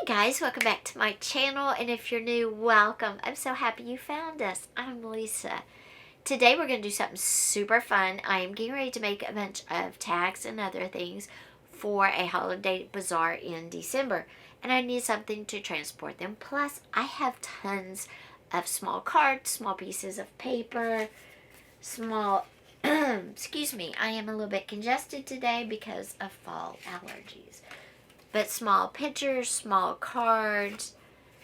guys, welcome back to my channel, and if you're new, welcome. I'm so happy you found us. I'm Lisa. Today we're going to do something super fun. I am getting ready to make a bunch of tags and other things for a holiday bazaar in December, and I need something to transport them. Plus, I have tons of small cards, small pieces of paper, small excuse me, I am a little bit congested today because of fall allergies. But small pictures, small cards,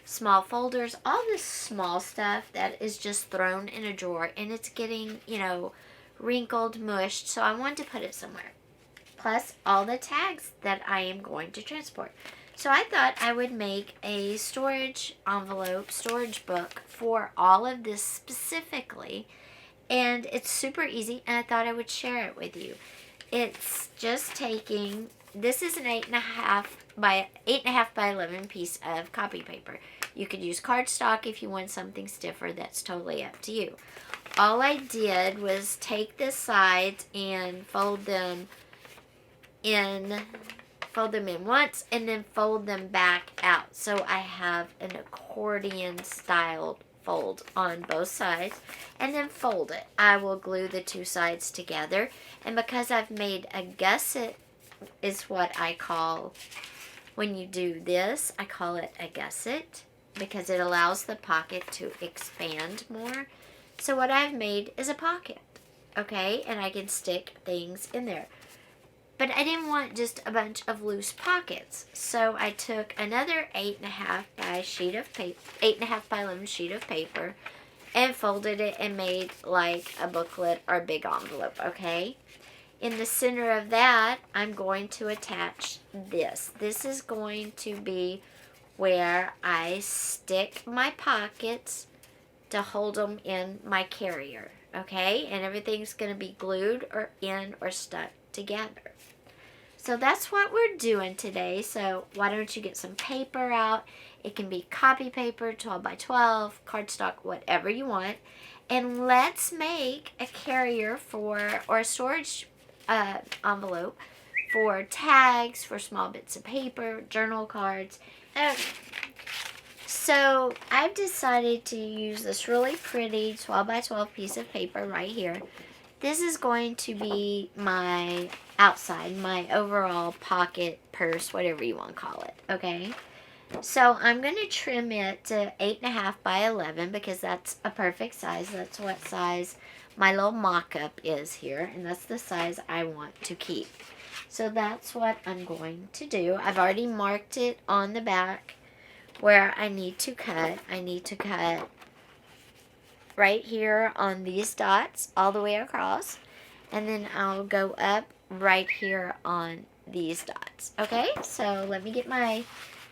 small folders, all this small stuff that is just thrown in a drawer and it's getting, wrinkled, mushed. So I wanted to put it somewhere. Plus all the tags that I am going to transport. So I thought I would make a storage envelope, storage book for all of this specifically. And it's super easy, and I thought I would share it with you. It's just taking, this is an 8.5 by 11 piece of copy paper. You could use cardstock if you want something stiffer. That's totally up to you. All I did was take the sides and fold them in once and then fold them back out. So I have an accordion styled fold on both sides and then fold it. I will glue the two sides together, and because I've made a gusset is what I call when you do this, I call it a gusset because it allows the pocket to expand more. So what I've made is a pocket, okay, and I can stick things in there. But I didn't want just a bunch of loose pockets, so I took another 8.5 by 11 sheet of paper and folded it and made like a booklet or a big envelope, okay? In the center of that, I'm going to attach this. This is going to be where I stick my pockets to hold them in my carrier, okay? And everything's going to be glued or in or stuck together. So that's what we're doing today. So why don't you get some paper out? It can be copy paper, 12 by 12, cardstock, whatever you want. And let's make a carrier or a storage envelope for tags, for small bits of paper, journal cards. So I've decided to use this really pretty 12 by 12 piece of paper right here. This is going to be my outside, my overall pocket, purse, whatever you want to call it, okay? So I'm going to trim it to 8.5 by 11 because that's a perfect size. That's what size my little mock-up is here, and that's the size I want to keep. So that's what I'm going to do. I've already marked it on the back where I need to cut. I need to cut right here on these dots all the way across, and then I'll go up right here on these dots. Okay, so let me get my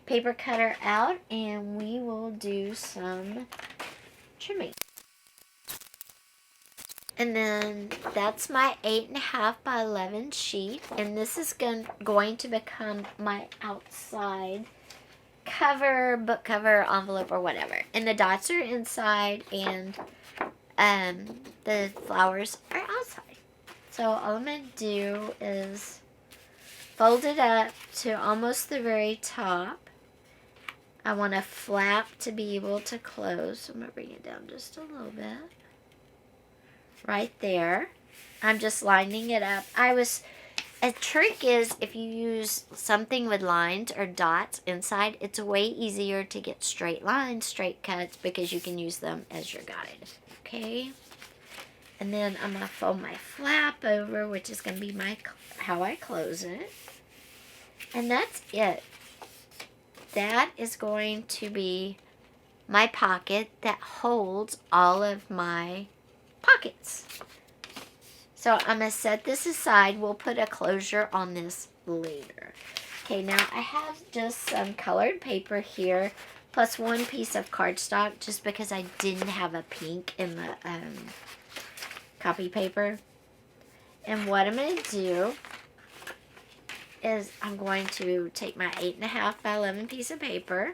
paper cutter out and we will do some trimming. And then that's my 8.5 by 11 sheet, and this is going to become my outside cover, book cover, envelope, or whatever. And the dots are inside and the flowers are outside. So all I'm going to do is fold it up to almost the very top. I want a flap to be able to close. So I'm going to bring it down just a little bit. Right there. I'm just lining it up. A trick is if you use something with lines or dots inside, it's way easier to get straight lines, straight cuts, because you can use them as your guide. Okay? And then I'm going to fold my flap over, which is going to be how I close it. And that's it. That is going to be my pocket that holds all of my pockets. So I'm going to set this aside. We'll put a closure on this later. Okay, now I have just some colored paper here, plus one piece of cardstock, just because I didn't have a pink in the copy paper. And what I'm going to do is I'm going to take my 8.5 by 11 piece of paper,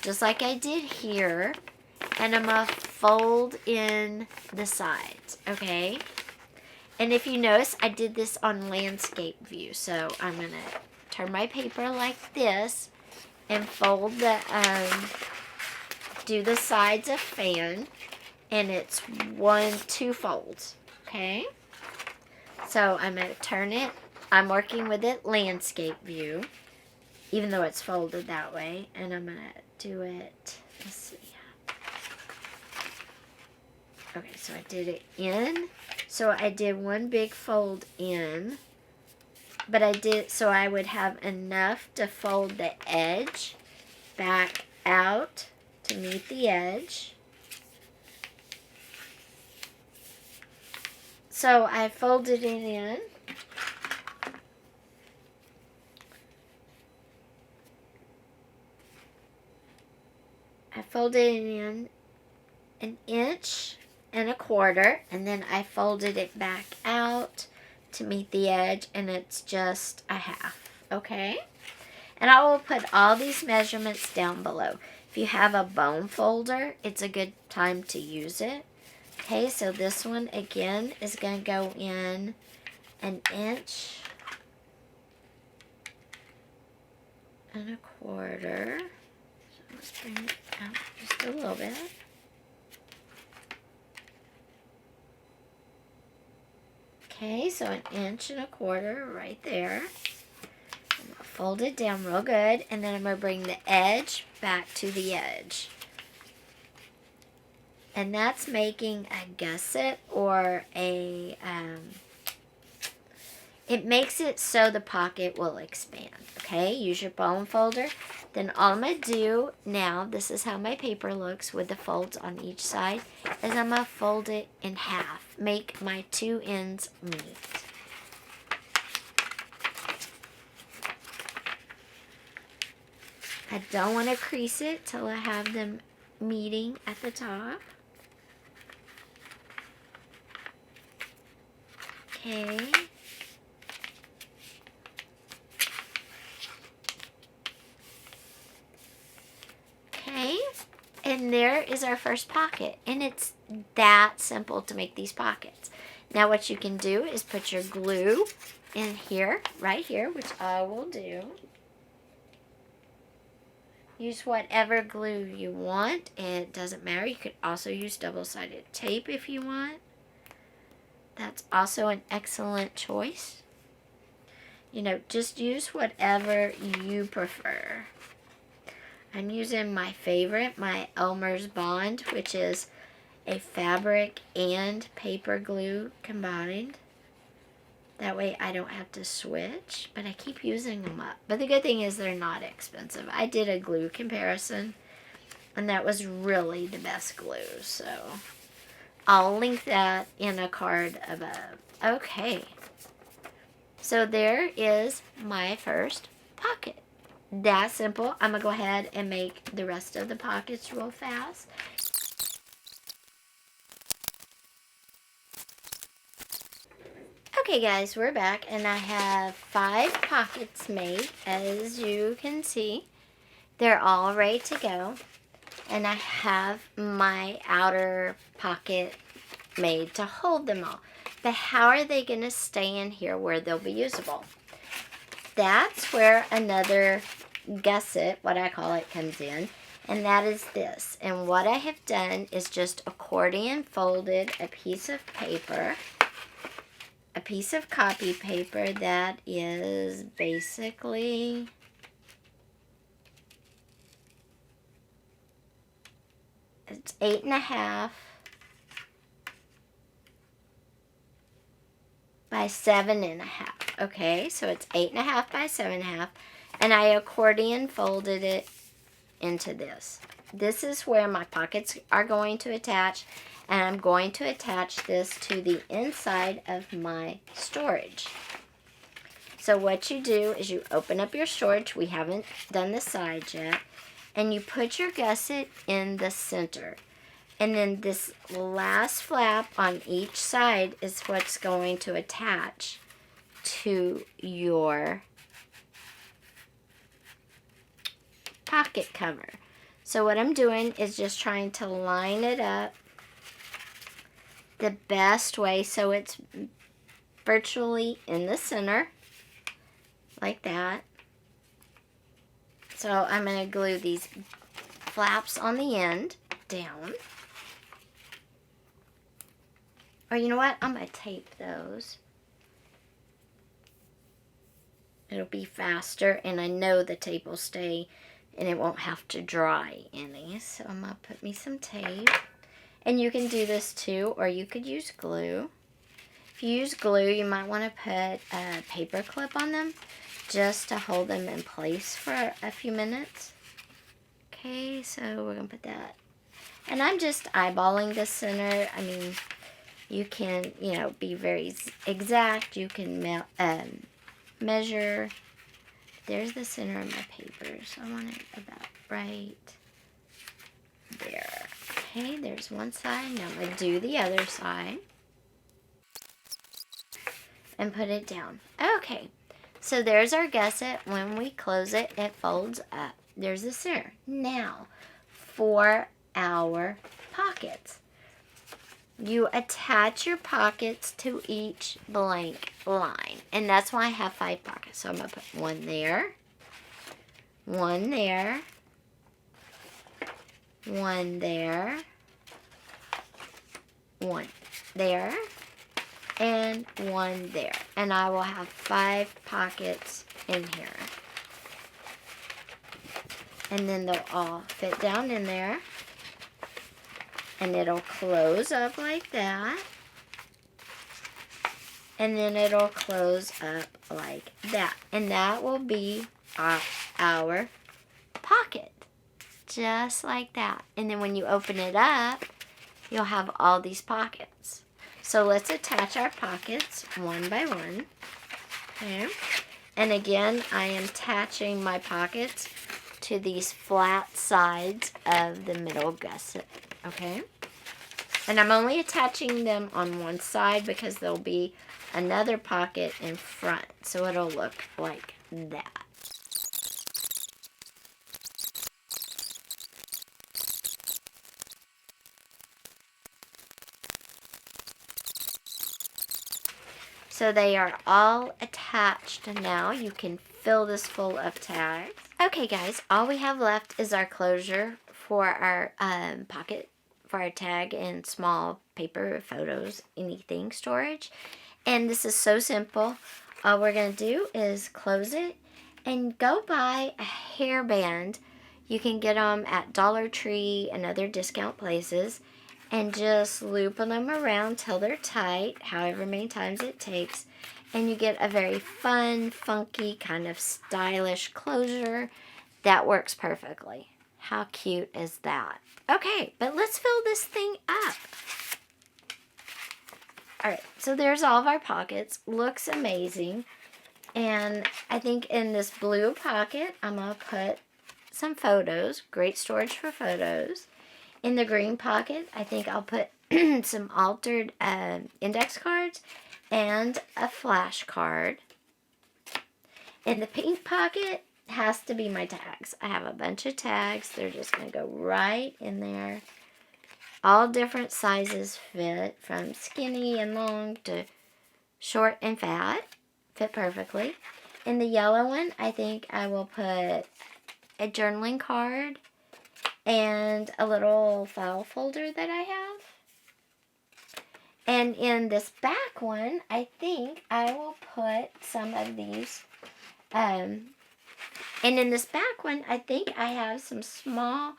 just like I did here, and I'm going to fold in the sides, okay? And if you notice, I did this on landscape view, so I'm going to turn my paper like this and fold the, do the sides of fan, and it's 2 folds, okay? So I'm going to turn it. I'm working with it landscape view, even though it's folded that way, and I'm going to do it, let's see. Okay, so I did it in. So I did 1 big fold in, but I did, so I would have enough to fold the edge back out to meet the edge. So I folded it in. I folded it in 1.25 inches, and then I folded it back out to meet the edge, and it's just 1/2, okay? And I will put all these measurements down below. If you have a bone folder, it's a good time to use it. Okay, so this one, again, is going to go in 1.25 inches. So let's bring it out just a little bit. Okay, so 1.25 inches right there. I'm going to fold it down real good, and then I'm going to bring the edge back to the edge. And that's making a gusset or a, it makes it so the pocket will expand, okay? Use your bone folder. Then all I'm going to do now, this is how my paper looks with the folds on each side, is I'm going to fold it in half. Make my 2 ends meet. I don't want to crease it till I have them meeting at the top. Okay. Okay. And there is our first pocket. And it's that simple to make these pockets. Now what you can do is put your glue in here, right here, which I will do. Use whatever glue you want. It doesn't matter. You could also use double-sided tape if you want. That's also an excellent choice. You know, just use whatever you prefer. I'm using my favorite, my Elmer's Bond, which is a fabric and paper glue combined. That way I don't have to switch, but I keep using them up. But the good thing is they're not expensive. I did a glue comparison, and that was really the best glue, so I'll link that in a card above. Okay, so there is my first pocket. That simple. I'm going to go ahead and make the rest of the pockets real fast. Okay guys, we're back, and I have 5 pockets made, as you can see. They're all ready to go. And I have my outer pocket made to hold them all. But how are they going to stay in here where they'll be usable? That's where another gusset, what I call it, comes in. And that is this. And what I have done is just accordion folded a piece of paper, a piece of copy paper that is basically, it's 8.5 by 7.5. Okay, so it's 8.5 by 7.5, and I accordion folded it into this. This is where my pockets are going to attach, and I'm going to attach this to the inside of my storage. So what you do is you open up your storage. We haven't done the sides yet. And you put your gusset in the center. And then this last flap on each side is what's going to attach to your pocket cover. So what I'm doing is just trying to line it up the best way so it's virtually in the center, like that. So I'm going to glue these flaps on the end down. Or you know what? I'm going to tape those. It'll be faster, and I know the tape will stay and it won't have to dry any. So I'm going to put me some tape. And you can do this too, or you could use glue. If you use glue, you might want to put a paper clip on them just to hold them in place for a few minutes. Okay, so we're going to put that. And I'm just eyeballing the center. I mean, you can, be very exact. You can measure. There's the center of my paper, so I want it about right there. Okay, there's one side. Now I'm going to do the other side. And put it down. Okay, so there's our gusset. When we close it, it folds up. There's the center. Now, for our pockets. You attach your pockets to each blank line. And that's why I have 5 pockets. So I'm going to put one there, one there, one there, one there, and one there. And I will have 5 pockets in here. And then they'll all fit down in there. And it'll close up like that. And then it'll close up like that. And that will be our pocket. Just like that. And then when you open it up, you'll have all these pockets. So let's attach our pockets one by one. Okay. And again, I am attaching my pockets to these flat sides of the middle gusset. Okay. And I'm only attaching them on one side because there'll be another pocket in front. So it'll look like that. So they are all attached now. You can fill this full of tags. Okay guys, all we have left is our closure for our pocket, for our tag and small paper, photos, anything storage. And this is so simple. All we're going to do is close it and go buy a hairband. You can get them at Dollar Tree and other discount places. And just loop them around till they're tight, however many times it takes. And you get a very fun, funky, kind of stylish closure that works perfectly. How cute is that? Okay, but let's fill this thing up. Alright, so there's all of our pockets. Looks amazing. And I think in this blue pocket, I'm going to put some photos. Great storage for photos. In the green pocket, I think I'll put some altered index cards and a flash card. In the pink pocket has to be my tags. I have a bunch of tags. They're just going to go right in there. All different sizes fit, from skinny and long to short and fat. Fit perfectly. In the yellow one, I think I will put a journaling card and a little file folder that I have. And in this back one, I think I will put some of these. And in this back one, I think I have some small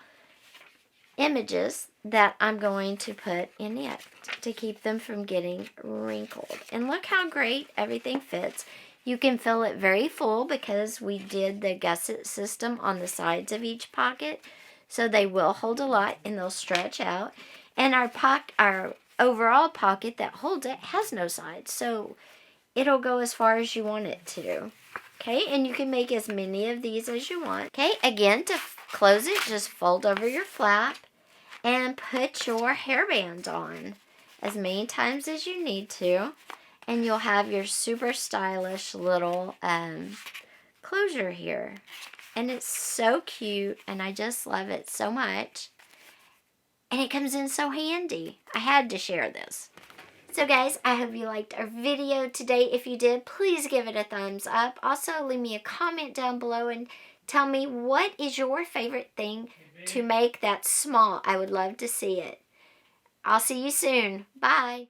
images that I'm going to put in it to keep them from getting wrinkled. And look how great everything fits. You can fill it very full because we did the gusset system on the sides of each pocket. So they will hold a lot and they'll stretch out. And our overall pocket that holds it has no sides. So it'll go as far as you want it to. Okay, and you can make as many of these as you want. Okay, again, to close it, just fold over your flap and put your hairband on as many times as you need to. And you'll have your super stylish little closure here. And it's so cute, and I just love it so much. And it comes in so handy. I had to share this. So guys, I hope you liked our video today. If you did, please give it a thumbs up. Also, leave me a comment down below and Tell me, what is your favorite thing to make that's small? I would love to see it. I'll see you soon. Bye.